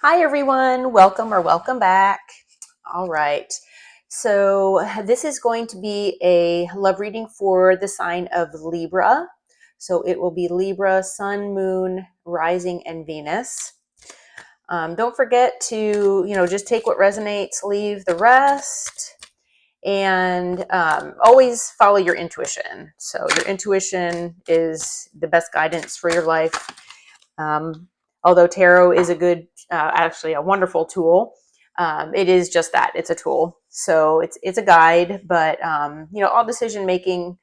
Hi everyone, welcome or welcome back. All right, so this is going to be a love reading for the sign of Libra. So it will be Libra, Sun, Moon, Rising, and Venus. Don't forget to, just take what resonates, leave the rest, and always follow your intuition. So your intuition is the best guidance for your life. Although tarot is a good, actually a wonderful tool, it is just that, it's a tool. So it's a guide, but all decision making,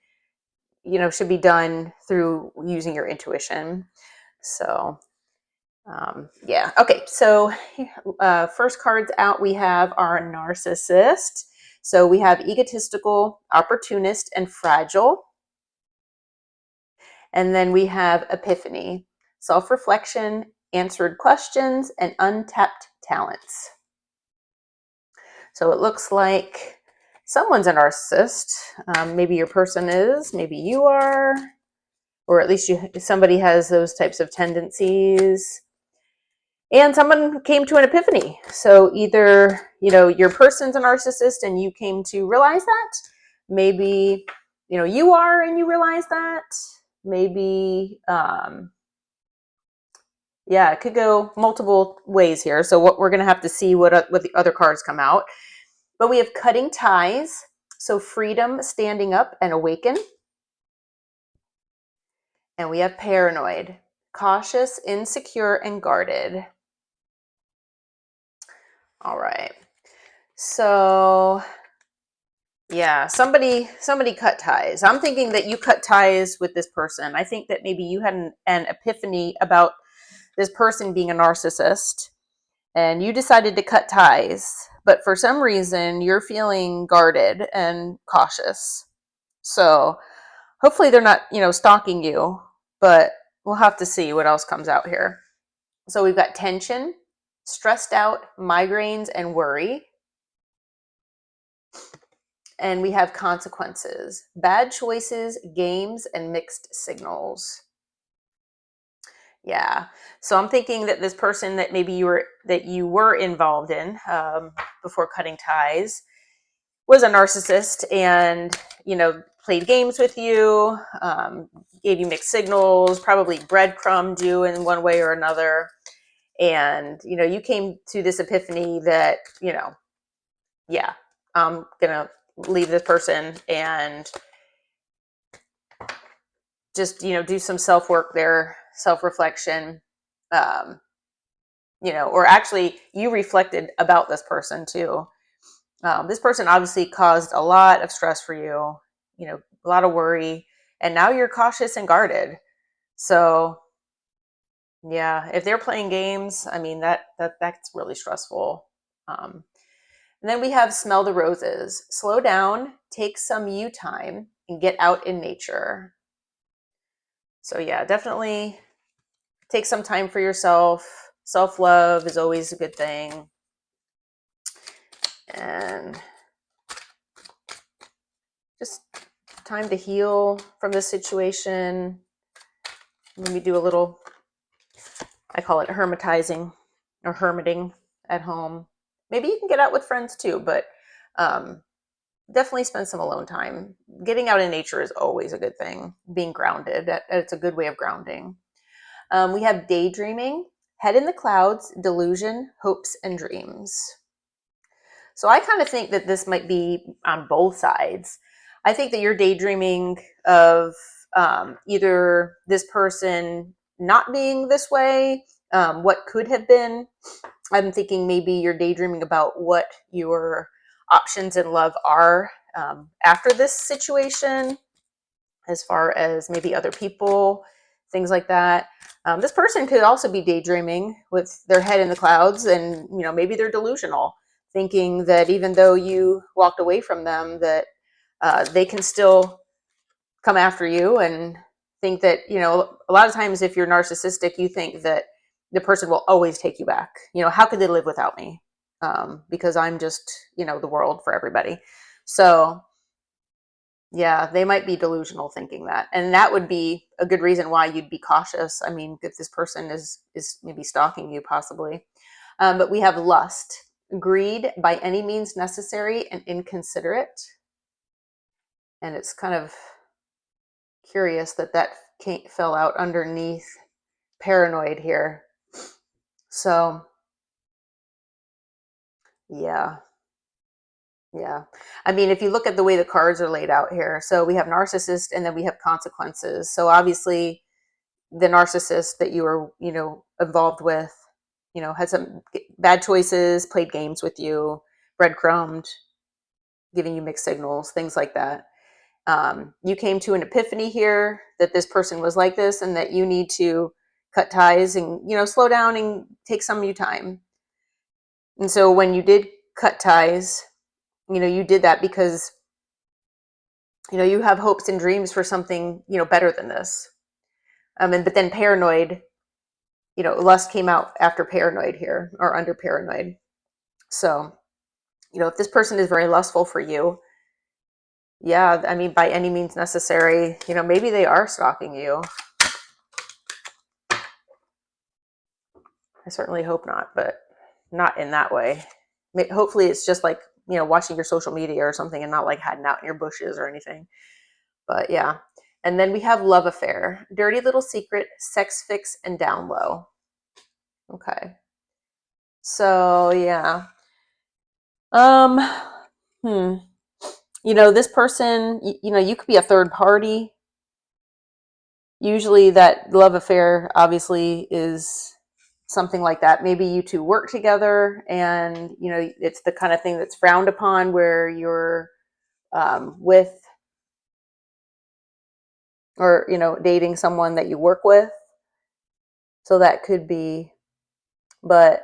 should be done through using your intuition. So yeah, okay. So first cards out, we have our narcissist. So we have egotistical, opportunist, and fragile. And then we have epiphany, self-reflection, answered questions, and untapped talents. So it looks like someone's a narcissist. Maybe your person is, maybe you are, or at least somebody has those types of tendencies. And someone came to an epiphany. So either, your person's a narcissist and you came to realize that. Maybe, you are and you realize that. Maybe, yeah, it could go multiple ways here. So what we're going to have to see what the other cards come out. But we have cutting ties. So freedom, standing up, and awaken. And we have paranoid, cautious, insecure, and guarded. All right. So yeah, somebody cut ties. I'm thinking that you cut ties with this person. I think that maybe you had an epiphany about this person being a narcissist and you decided to cut ties, but for some reason you're feeling guarded and cautious. So hopefully they're not, stalking you, but we'll have to see what else comes out here. So we've got tension, stressed out, migraines, and worry. And we have consequences, bad choices, games, and mixed signals. Yeah. So I'm thinking that this person that maybe you were involved in before cutting ties was a narcissist, and played games with you, gave you mixed signals, probably breadcrumbed you in one way or another, and you came to this epiphany that yeah, I'm gonna leave this person and just do some self work there, self reflection. Or actually you reflected about this person too. This person obviously caused a lot of stress for you, a lot of worry, and now you're cautious and guarded. So yeah, if they're playing games, I mean, that's really stressful. And then we have smell the roses, slow down, take some you time, and get out in nature. So yeah, definitely take some time for yourself. Self-love is always a good thing. And just time to heal from this situation. Maybe do a little, I call it hermitizing or hermiting at home. Maybe you can get out with friends too, but definitely spend some alone time. Getting out in nature is always a good thing. Being grounded, it's a good way of grounding. We have daydreaming, head in the clouds, delusion, hopes, and dreams. So I kind of think that this might be on both sides. I think that you're daydreaming of either this person not being this way, what could have been. I'm thinking maybe you're daydreaming about what your options in love are after this situation, as far as maybe other people, things like that. This person could also be daydreaming with their head in the clouds, and maybe they're delusional, thinking that even though you walked away from them, that they can still come after you, and think that a lot of times if you're narcissistic, you think that the person will always take you back. How could they live without me? Because I'm just the world for everybody. So yeah, they might be delusional thinking that. And that would be a good reason why you'd be cautious. I mean, if this person is maybe stalking you, possibly. But we have lust, greed by any means necessary and inconsiderate. And it's kind of curious that fell out underneath paranoid here. So, yeah. Yeah. I mean, if you look at the way the cards are laid out here, so we have narcissist and then we have consequences. So obviously the narcissist that you were, involved with, had some bad choices, played games with you, breadcrumbed, giving you mixed signals, things like that. You came to an epiphany here that this person was like this and that you need to cut ties and, slow down and take some of your time. And so when you did cut ties, you did that because, you have hopes and dreams for something, better than this. But then paranoid, lust came out after paranoid here or under paranoid. So, if this person is very lustful for you, yeah, I mean, by any means necessary, maybe they are stalking you. I certainly hope not, but not in that way. Hopefully it's just like, watching your social media or something and not like hiding out in your bushes or anything. But yeah. And then we have love affair, dirty little secret, sex fix, and down low. Okay. So yeah. This person, you could be a third party. Usually that love affair obviously is something like that. Maybe you two work together and, it's the kind of thing that's frowned upon where you're with or, dating someone that you work with. So that could be, but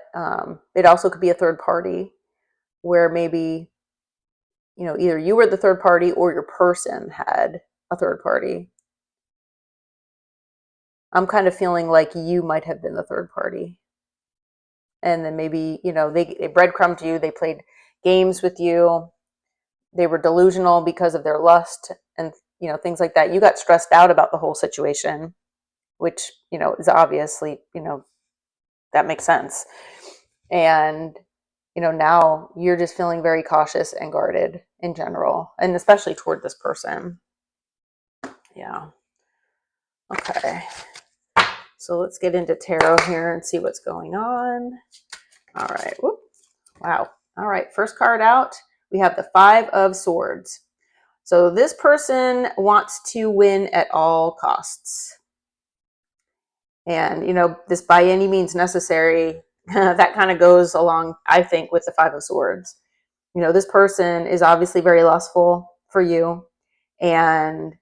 it also could be a third party where maybe, either you were the third party or your person had a third party. I'm kind of feeling like you might have been the third party. And then maybe, they breadcrumbed you, they played games with you, they were delusional because of their lust and, things like that. You got stressed out about the whole situation, which, is obviously, that makes sense. And, now you're just feeling very cautious and guarded in general, and especially toward this person. Yeah. Okay. So let's get into tarot here and see what's going on. All right. Whoop. Wow. All right. First card out, we have the 5 of Swords. So this person wants to win at all costs. And, this by any means necessary, that kind of goes along, I think, with the 5 of Swords. This person is obviously very lustful for you. And,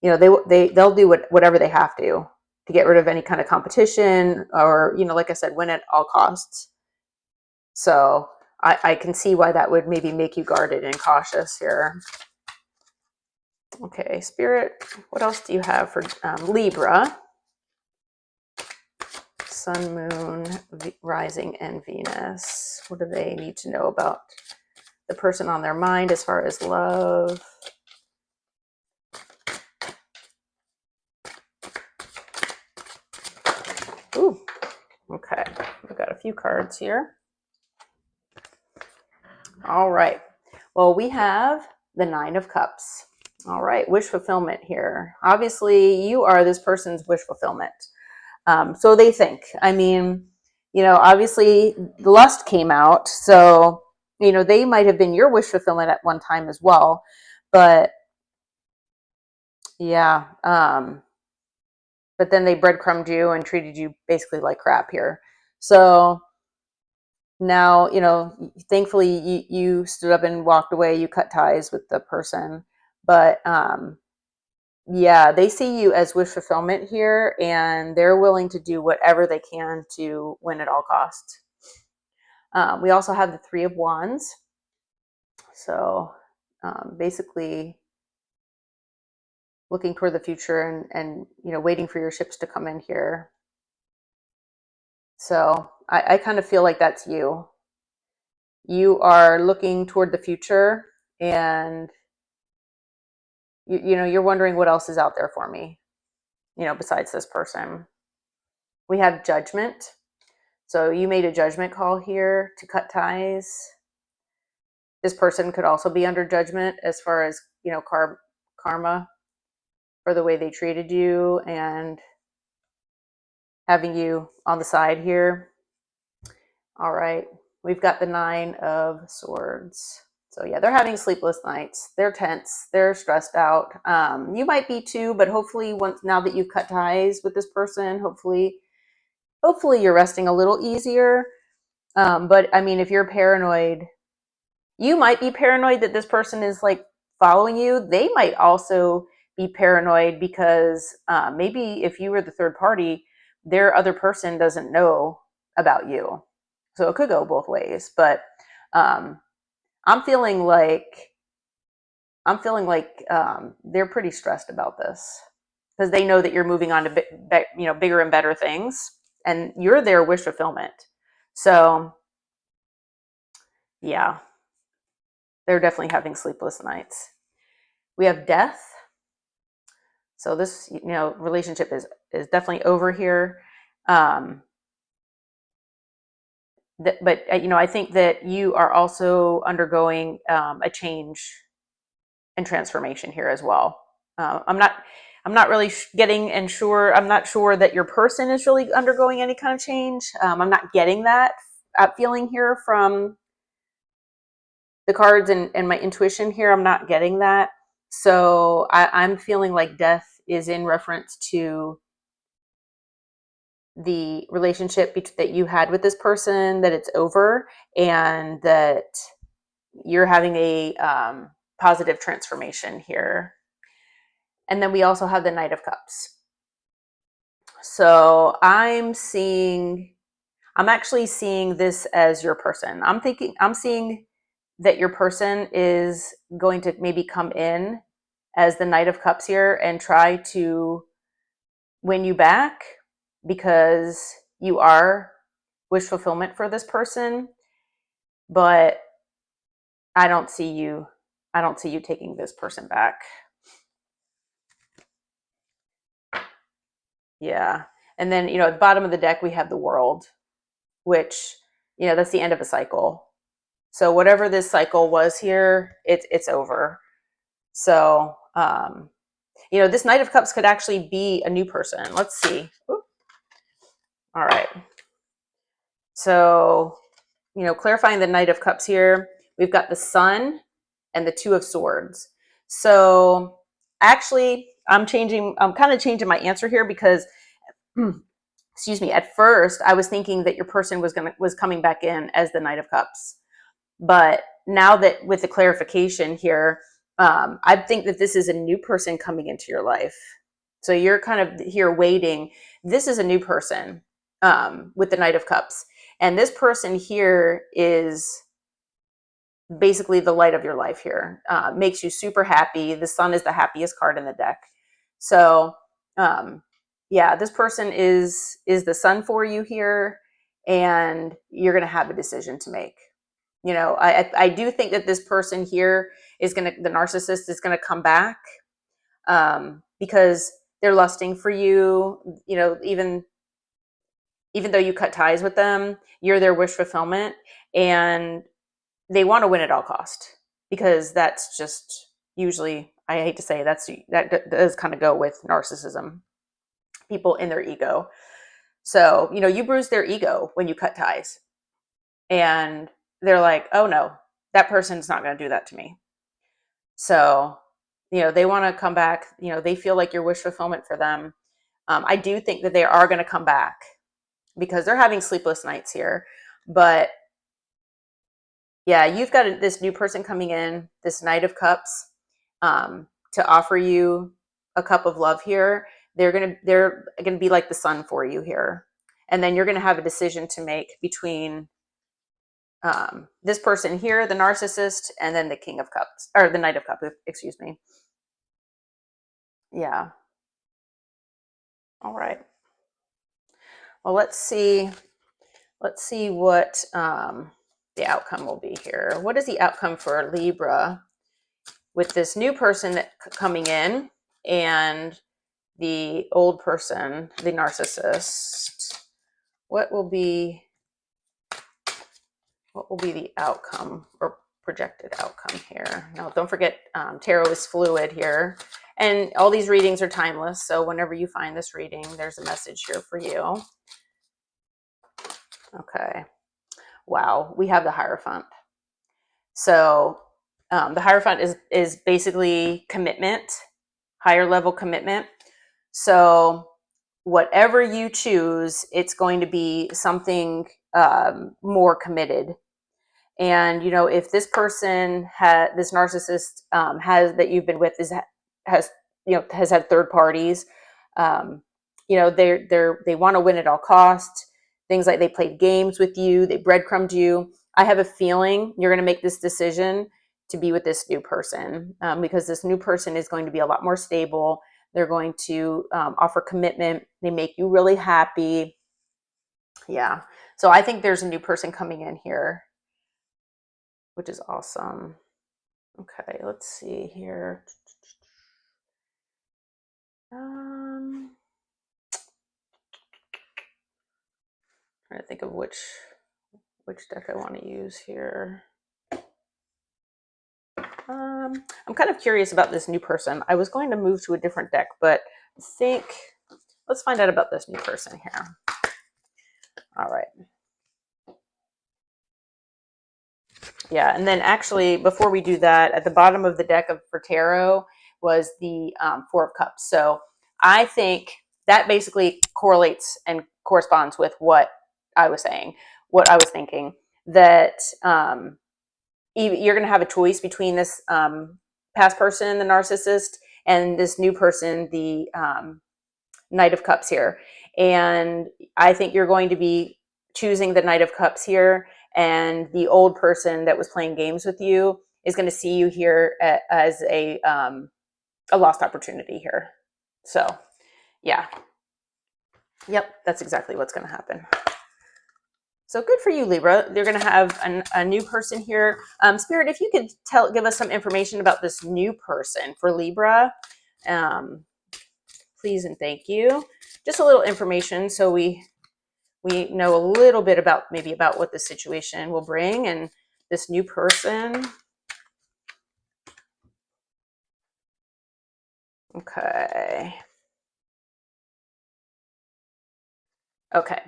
they'll do whatever they have to get rid of any kind of competition or, like I said, win at all costs. So I can see why that would maybe make you guarded and cautious here. Okay, Spirit, what else do you have for Libra? Sun, Moon, Rising, and Venus. What do they need to know about the person on their mind as far as love? Ooh, okay. We've got a few cards here. All right. Well, we have the 9 of Cups. All right. Wish fulfillment here. Obviously, you are this person's wish fulfillment. So they think. I mean, obviously the lust came out. So, they might have been your wish fulfillment at one time as well. But yeah. But then they breadcrumbed you and treated you basically like crap here. So now, thankfully you stood up and walked away, you cut ties with the person, but yeah, they see you as wish fulfillment here and they're willing to do whatever they can to win at all costs. We also have the 3 of Wands. So basically looking toward the future and waiting for your ships to come in here. So I kind of feel like that's you. You are looking toward the future and you're wondering what else is out there for me, besides this person. We have Judgment. So you made a judgment call here to cut ties. This person could also be under judgment as far as, you know, karma for the way they treated you and having you on the side here. All right, we've got the 9 of Swords. So yeah, they're having sleepless nights. They're tense. They're stressed out. You might be too, but hopefully now that you've cut ties with this person, hopefully you're resting a little easier. But I mean, if you're paranoid, you might be paranoid that this person is like following you. They might also be paranoid because maybe if you were the third party, their other person doesn't know about you. So it could go both ways. But I'm feeling like they're pretty stressed about this because they know that you're moving on to bigger and better things, and you're their wish fulfillment. So yeah, they're definitely having sleepless nights. We have Death. So this, relationship is definitely over here. But I think that you are also undergoing a change and transformation here as well. I'm not really I'm not sure that your person is really undergoing any kind of change. I'm not getting that feeling here from the cards and my intuition here. I'm not getting that. So I'm feeling like Death is in reference to the relationship that you had with this person, that it's over, and that you're having a positive transformation here. And then we also have the Knight of Cups. So I'm actually seeing this as your person. I'm seeing that your person is going to maybe come in as the Knight of Cups here and try to win you back because you are wish fulfillment for this person. But I don't see you taking this person back. Yeah. And then, at the bottom of the deck, we have the World, which, that's the end of a cycle. So whatever this cycle was here, it's over. So, this Knight of Cups could actually be a new person. Let's see. Oop. All right. So, clarifying the Knight of Cups here, we've got the Sun and the 2 of Swords. So actually, I'm kind of changing my answer here because excuse me, at first I was thinking that your person was coming back in as the Knight of Cups. But now that with the clarification here, I think that this is a new person coming into your life. So you're kind of here waiting. This is a new person with the Knight of Cups. And this person here is basically the light of your life here. Makes you super happy. The Sun is the happiest card in the deck. So yeah, this person is the Sun for you here, and you're going to have a decision to make. I do think that this person here the narcissist is going to come back because they're lusting for you. Even though you cut ties with them, you're their wish fulfillment, and they want to win at all cost, because that's just usually, I hate to say, that does kind of go with narcissism, people in their ego. So, you bruise their ego when you cut ties, and they're like, oh no, that person's not going to do that to me. So, they want to come back. They feel like you're wish fulfillment for them. I do think that they are going to come back because they're having sleepless nights here. But yeah, you've got this new person coming in, this Knight of Cups, to offer you a cup of love here. They're gonna be like the Sun for you here, and then you're gonna have a decision to make between this person here, the narcissist, and then the King of Cups, or the Knight of Cups. Excuse me. Yeah. All right. Well, let's see what the outcome will be here. What is the outcome for Libra with this new person coming in and the old person, the narcissist? What will be What will be the outcome or projected outcome here? Now, don't forget, tarot is fluid here. And all these readings are timeless. So whenever you find this reading, there's a message here for you. Okay. Wow. We have the Hierophant. So the Hierophant is basically commitment, higher level commitment. So whatever you choose, it's going to be something more committed. And, you know, if this person this narcissist has that you've been with has had third parties, you know, they want to win at all costs. Things like they played games with you, they breadcrumbed you. I have a feeling you're going to make this decision to be with this new person because this new person is going to be a lot more stable. They're going to offer commitment. They make you really happy. Yeah. So I think there's a new person coming in here, which is awesome. Okay, let's see here. Trying to think of which deck I want to use here. I'm kind of curious about this new person. I was going to move to a different deck, but I think let's find out about this new person here. All right. Yeah, and then actually, before we do that, at the bottom of the deck for tarot was the Four of Cups. So I think that basically correlates and corresponds with what I was saying, what I was thinking, that you're going to have a choice between this past person, the narcissist, and this new person, the Knight of Cups here. And I think you're going to be choosing the Knight of Cups here, and the old person that was playing games with you is going to see you here as a lost opportunity here. So yeah, yep, that's exactly what's going to happen. So good for you, Libra. They're going to have a new person here. Spirit, if you could give us some information about this new person for Libra, please and thank you. Just a little information so we know a little bit about what the situation will bring and this new person. Okay. Okay.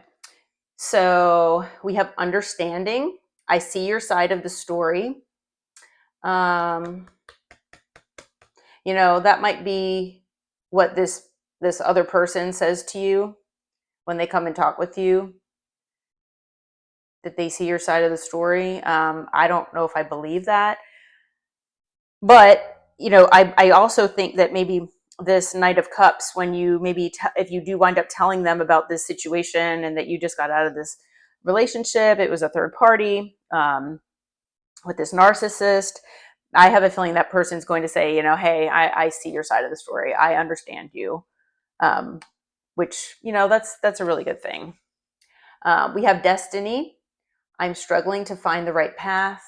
So we have understanding. I see your side of the story. You know, that might be what this other person says to you when they come and talk with you, that they see your side of the story. I don't know if I believe that. But, you know, I also think that maybe this Knight of Cups, when you if you do wind up telling them about this situation and that you just got out of this relationship, it was a third party with this narcissist, I have a feeling that person's going to say, you know, hey, I see your side of the story. I understand you, which, you know, that's a really good thing. We have destiny. I'm struggling to find the right path.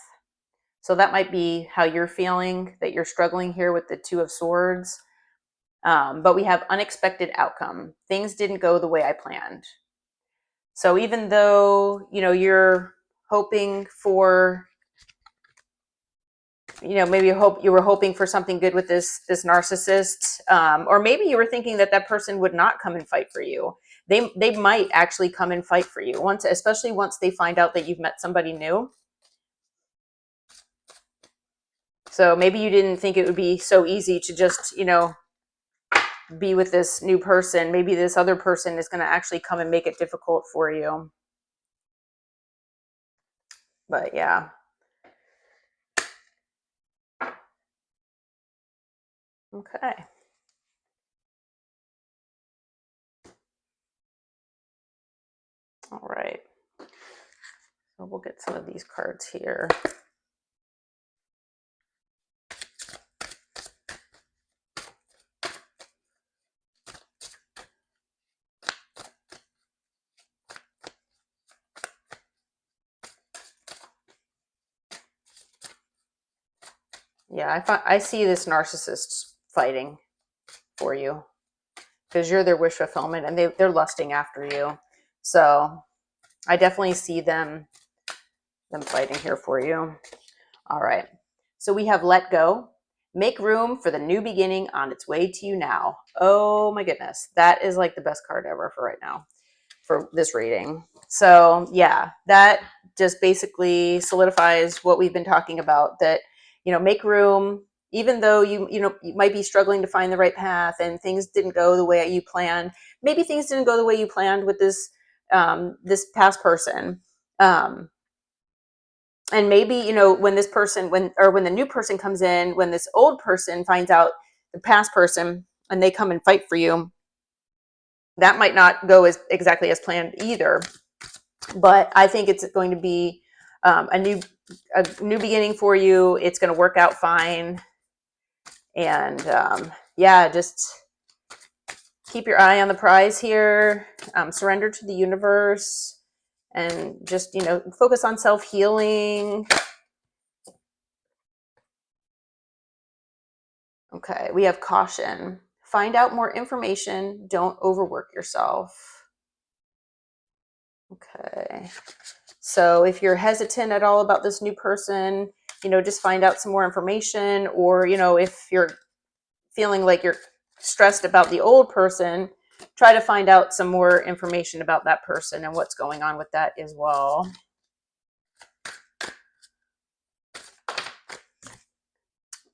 So that might be how you're feeling, that you're struggling here with the Two of Swords. But we have unexpected outcome. Things didn't go the way I planned. So even though, you know, you're hoping for, you know, maybe you were hoping for something good with this narcissist, or maybe you were thinking that person would not come and fight for you. They might actually come and fight for you especially once they find out that you've met somebody new. So maybe you didn't think it would be so easy to just, you know, be with this new person. Maybe this other person is going to actually come and make it difficult for you. But yeah. Okay. All right. So we'll get some of these cards here. Yeah, I see this narcissist fighting for you because you're their wish fulfillment and they're lusting after you. So I definitely see them them fighting here for you. All right. So we have let go. Make room for the new beginning on its way to you now. Oh my goodness. That is like the best card ever for right now for this reading. So yeah, that just basically solidifies what we've been talking about, that, you know, make room, even though you might be struggling to find the right path and things didn't go the way you planned. Maybe things didn't go the way you planned with this, this past person. And maybe, you know, when this person, when the new person comes in, when this old person finds out the past person and they come and fight for you, that might not go as exactly as planned either. But I think it's going to be a new beginning for you. It's going to work out fine. And yeah, just keep your eye on the prize here. Surrender to the universe, and just, you know, focus on self-healing. Okay, we have caution. Find out more information. Don't overwork yourself. Okay. So if you're hesitant at all about this new person, you know, just find out some more information. Or, you know, if you're feeling like you're stressed about the old person, try to find out some more information about that person and what's going on with that as well.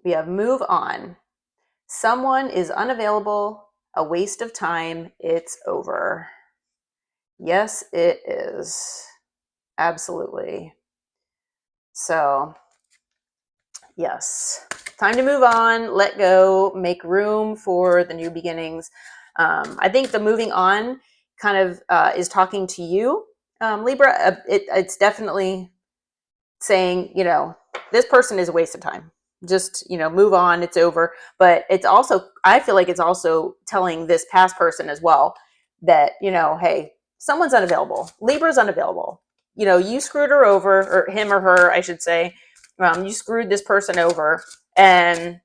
We have move on. Someone is unavailable, a waste of time, it's over. Yes, it is. Absolutely. So, yes, time to move on, let go, make room for the new beginnings. I think the moving on kind of is talking to you, Libra. It's definitely saying, you know, this person is a waste of time. Just, you know, move on, it's over. But it's also, I feel like it's also telling this past person as well that, you know, hey, someone's unavailable. Libra's unavailable. You know, you screwed her over, or him or her, I should say. You screwed this person over, and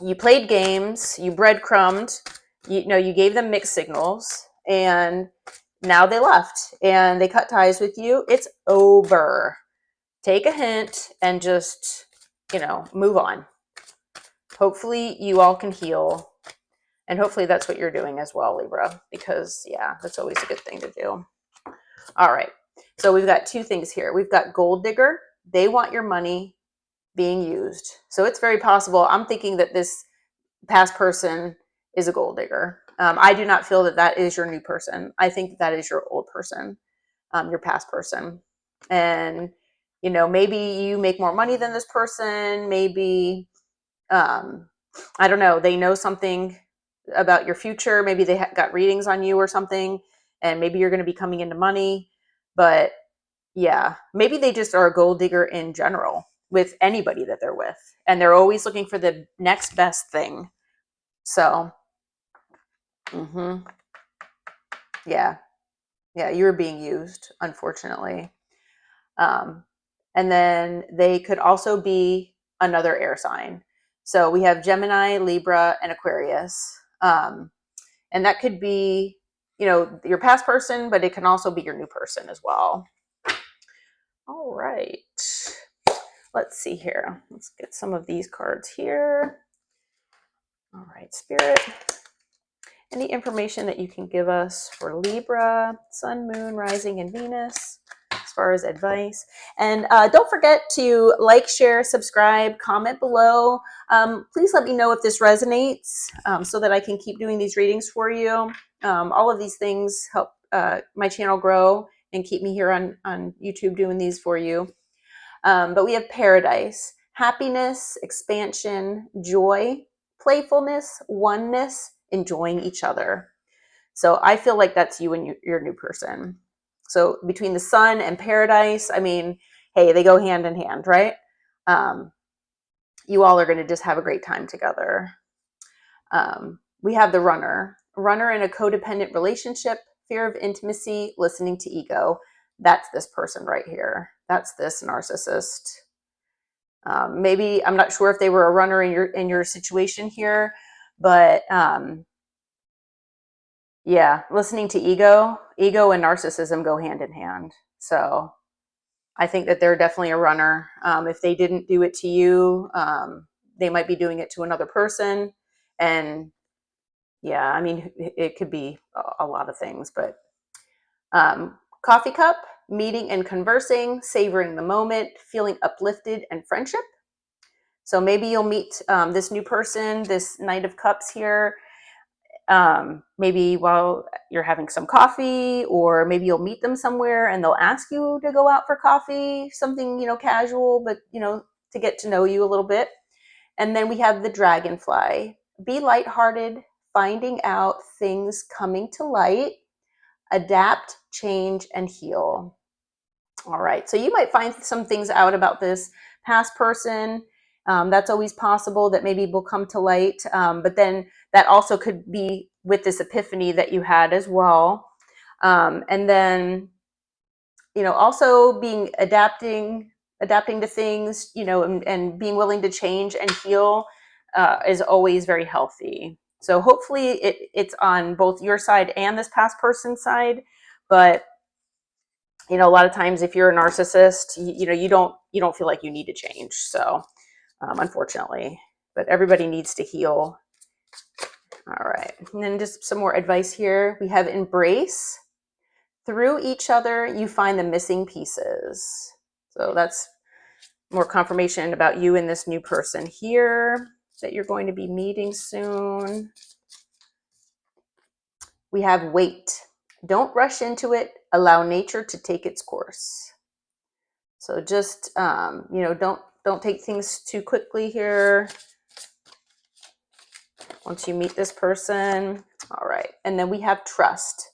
you played games, you breadcrumbed, you know, you gave them mixed signals, and now they left and they cut ties with you. It's over. Take a hint and just, you know, move on. Hopefully you all can heal. And hopefully that's what you're doing as well, Libra, because yeah, that's always a good thing to do. All right. So we've got two things here. We've got gold digger. They want your money being used. So it's very possible. I'm thinking that this past person is a gold digger. I do not feel that that is your new person. I think that is your old person, your past person. And, you know, maybe you make more money than this person. Maybe, I don't know, they know something about your future. Maybe they got readings on you or something, and maybe you're going to be coming into money. But yeah, maybe they just are a gold digger in general with anybody that they're with, and they're always looking for the next best thing. So, yeah, you're being used, unfortunately. And then they could also be another air sign. So we have Gemini, Libra, and Aquarius. And that could be, you know, your past person, but it can also be your new person as well. All right. Let's see here. Let's get some of these cards here. All right, Spirit. Any information that you can give us for Libra, Sun, Moon, Rising, and Venus as far as advice. And don't forget to like, share, subscribe, comment below. Please let me know if this resonates so that I can keep doing these readings for you. All of these things help my channel grow and keep me here on YouTube doing these for you. But we have paradise, happiness, expansion, joy, playfulness, oneness, enjoying each other. So I feel like that's you and your new person. So between the sun and paradise, I mean, hey, they go hand in hand, right? You all are going to just have a great time together. We have the runner in a codependent relationship, fear of intimacy, listening to ego. That's this person right here. That's this narcissist. Maybe, I'm not sure if they were a runner in your situation here, but yeah, listening to ego and narcissism go hand in hand. So I think that they're definitely a runner. If they didn't do it to you, they might be doing it to another person. And yeah, I mean, it could be a lot of things, but coffee cup, meeting and conversing, savoring the moment, feeling uplifted, and friendship. So maybe you'll meet this new person, this Knight of Cups here, maybe while you're having some coffee, or maybe you'll meet them somewhere and they'll ask you to go out for coffee, something, casual, but, to get to know you a little bit. And then we have the dragonfly. Be lighthearted, finding out things coming to light, adapt, change, and heal. All right, so you might find some things out about this past person. That's always possible that maybe will come to light. But then that also could be with this epiphany that you had as well. And then, also being adapting to things, and being willing to change and heal is always very healthy. So hopefully it's on both your side and this past person's side. But a lot of times if you're a narcissist, you don't feel like you need to change. So unfortunately, but everybody needs to heal. All right, and then just some more advice here. We have embrace. Through each other, you find the missing pieces. So that's more confirmation about you and this new person here that you're going to be meeting soon. We have wait. Don't rush into it. Allow nature to take its course. So just, don't take things too quickly here. Once you meet this person. All right. And then we have trust.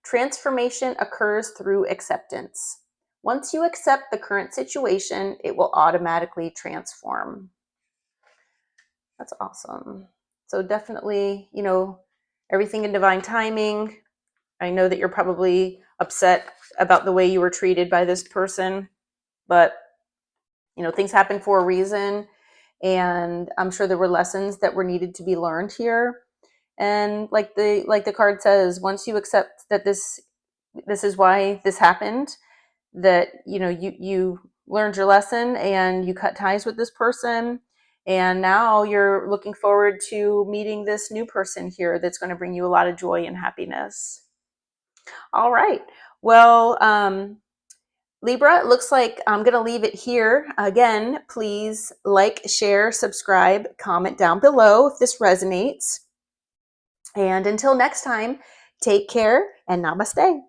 Transformation occurs through acceptance. Once you accept the current situation, it will automatically transform. That's awesome. So definitely, everything in divine timing. I know that you're probably upset about the way you were treated by this person, but things happen for a reason. And I'm sure there were lessons that were needed to be learned here. And like the card says, once you accept that this is why this happened, that you learned your lesson and you cut ties with this person, and now you're looking forward to meeting this new person here that's going to bring you a lot of joy and happiness. All right, well, Libra, it looks like I'm going to leave it here. Again, please like, share, subscribe, comment down below if this resonates. And until next time, take care and namaste.